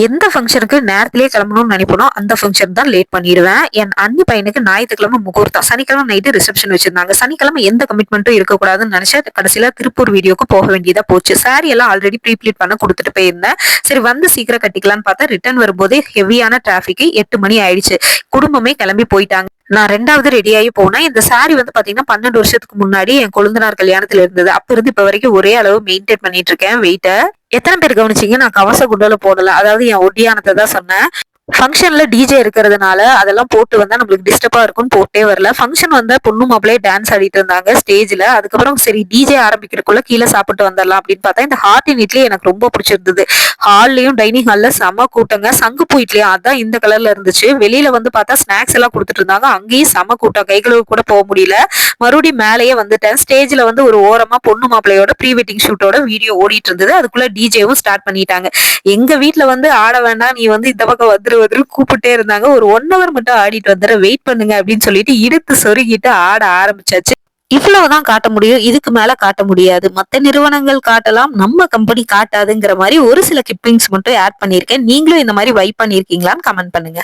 எந்த ஃபங்க்ஷனுக்கு நேரத்திலேயே கிளம்பணும்னு நினைப்பனோ அந்த ஃபங்க்ஷன் தான் லேட் பண்ணிடுவேன். என் அண்ணி பையனுக்கு ஞாயிற்றுக்கிழமை முகூர்த்தம். சனிக்கிழமை நைட்டு ரிசப்ஷன் வச்சிருந்தாங்க. சனிக்கிழமை எந்த கமிட்மெண்ட்டும் இருக்கக்கூடாதுன்னு நினைச்சா கடைசியில திருப்பூர் வீடியோக்கு போக வேண்டியதா போச்சு. சாரி எல்லாம் ஆல்ரெடி ப்ரீப்ளீட் பண்ண கொடுத்துட்டு போயிருந்தேன். சரி வந்து சீக்கிரம் கட்டிக்கலான்னு பார்த்தா ரிட்டர்ன் வரும்போதே ஹெவியான டிராபிக். 8 மணி ஆயிடுச்சு. குடும்பமே கிளம்பி போயிட்டாங்க. நான் 2வது ரெடியாகி போனேன். இந்த சாரி வந்து பாத்தீங்கன்னா 12 வருஷத்துக்கு முன்னாடி என் கொழுந்தனார் கல்யாணத்துல இருந்தது. அப்ப இருந்து இப்ப வரைக்கும் ஒரே அளவு மெயின்டைன் பண்ணிட்டு இருக்கேன் வெயிட்ட. எத்தனை பேர் கவனிச்சீங்க? நான் கவச குண்டல போடல. அதாவது என் ஒட்டியானத்தை தான் சொன்னேன். ஃபங்க்ஷன்ல டிஜே இருக்கிறதுனால அதெல்லாம் போட்டு வந்தா நம்மளுக்கு டிஸ்டர்பா இருக்கும்னு போட்டே வரல. ஃபங்க்ஷன் வந்தா பொண்ணு மாப்பிள்ளையே டான்ஸ் ஆடிட்டு இருந்தாங்க ஸ்டேஜ்ல. அதுக்கப்புறம் சரி டிஜே ஆரம்பிக்கிறதுக்குள்ள கீழே சாப்பிட்டு வந்துடலாம் அப்படின்னு பார்த்தா இந்த ஹார்ட் இன் இட்லி எனக்கு ரொம்ப பிடிச்சிருந்தது. ஹால்லயும் டைனிங் ஹால்ல செம கூட்டங்க. சங்குப்பூ இட்லியும் அதான் இந்த கலர்ல இருந்துச்சு. வெளியில வந்து பார்த்தா ஸ்நாக்ஸ் எல்லாம் கொடுத்துட்டு இருந்தாங்க. அங்கேயும் செம கூட்டம். கைகளுக்கு கூட போக முடியல. மறுபடியும் மேலேயே வந்துட்டேன். ஸ்டேஜ்ல வந்து ஒரு ஓரமா பொண்ணு மாப்பிள்ளையோட ப்ரீ வெட்டிங் ஷூட்டோட வீடியோ ஓடிட்டு இருந்தது. அதுக்குள்ள டிஜேவும் ஸ்டார்ட் பண்ணிட்டாங்க. எங்க வீட்டுல வந்து ஆட வேண்டாம், நீ வந்து இந்த பக்கம் வந்துரு கூப்பிட்டே இருந்தாங்க. ஒரு 1 ஹவர் மட்டும் ஆடிட்டு வந்துற வெயிட் பண்ணுங்க அப்படின்னு சொல்லிட்டு இழுத்து சொருகிட்டு ஆட ஆரம்பிச்சாச்சு. இவ்வளவுதான் காட்ட முடியும். இதுக்கு மேல காட்ட முடியாது. மத்த நிறுவனங்கள் காட்டலாம், நம்ம கம்பெனி காட்டாதுங்கிற மாதிரி ஒரு சில கிளிப்பிங்ஸ் மட்டும் ஆட் பண்ணிருக்கேன். நீங்களும் இந்த மாதிரி வைப் பண்ணிருக்கீங்களான்னு கமெண்ட் பண்ணுங்க.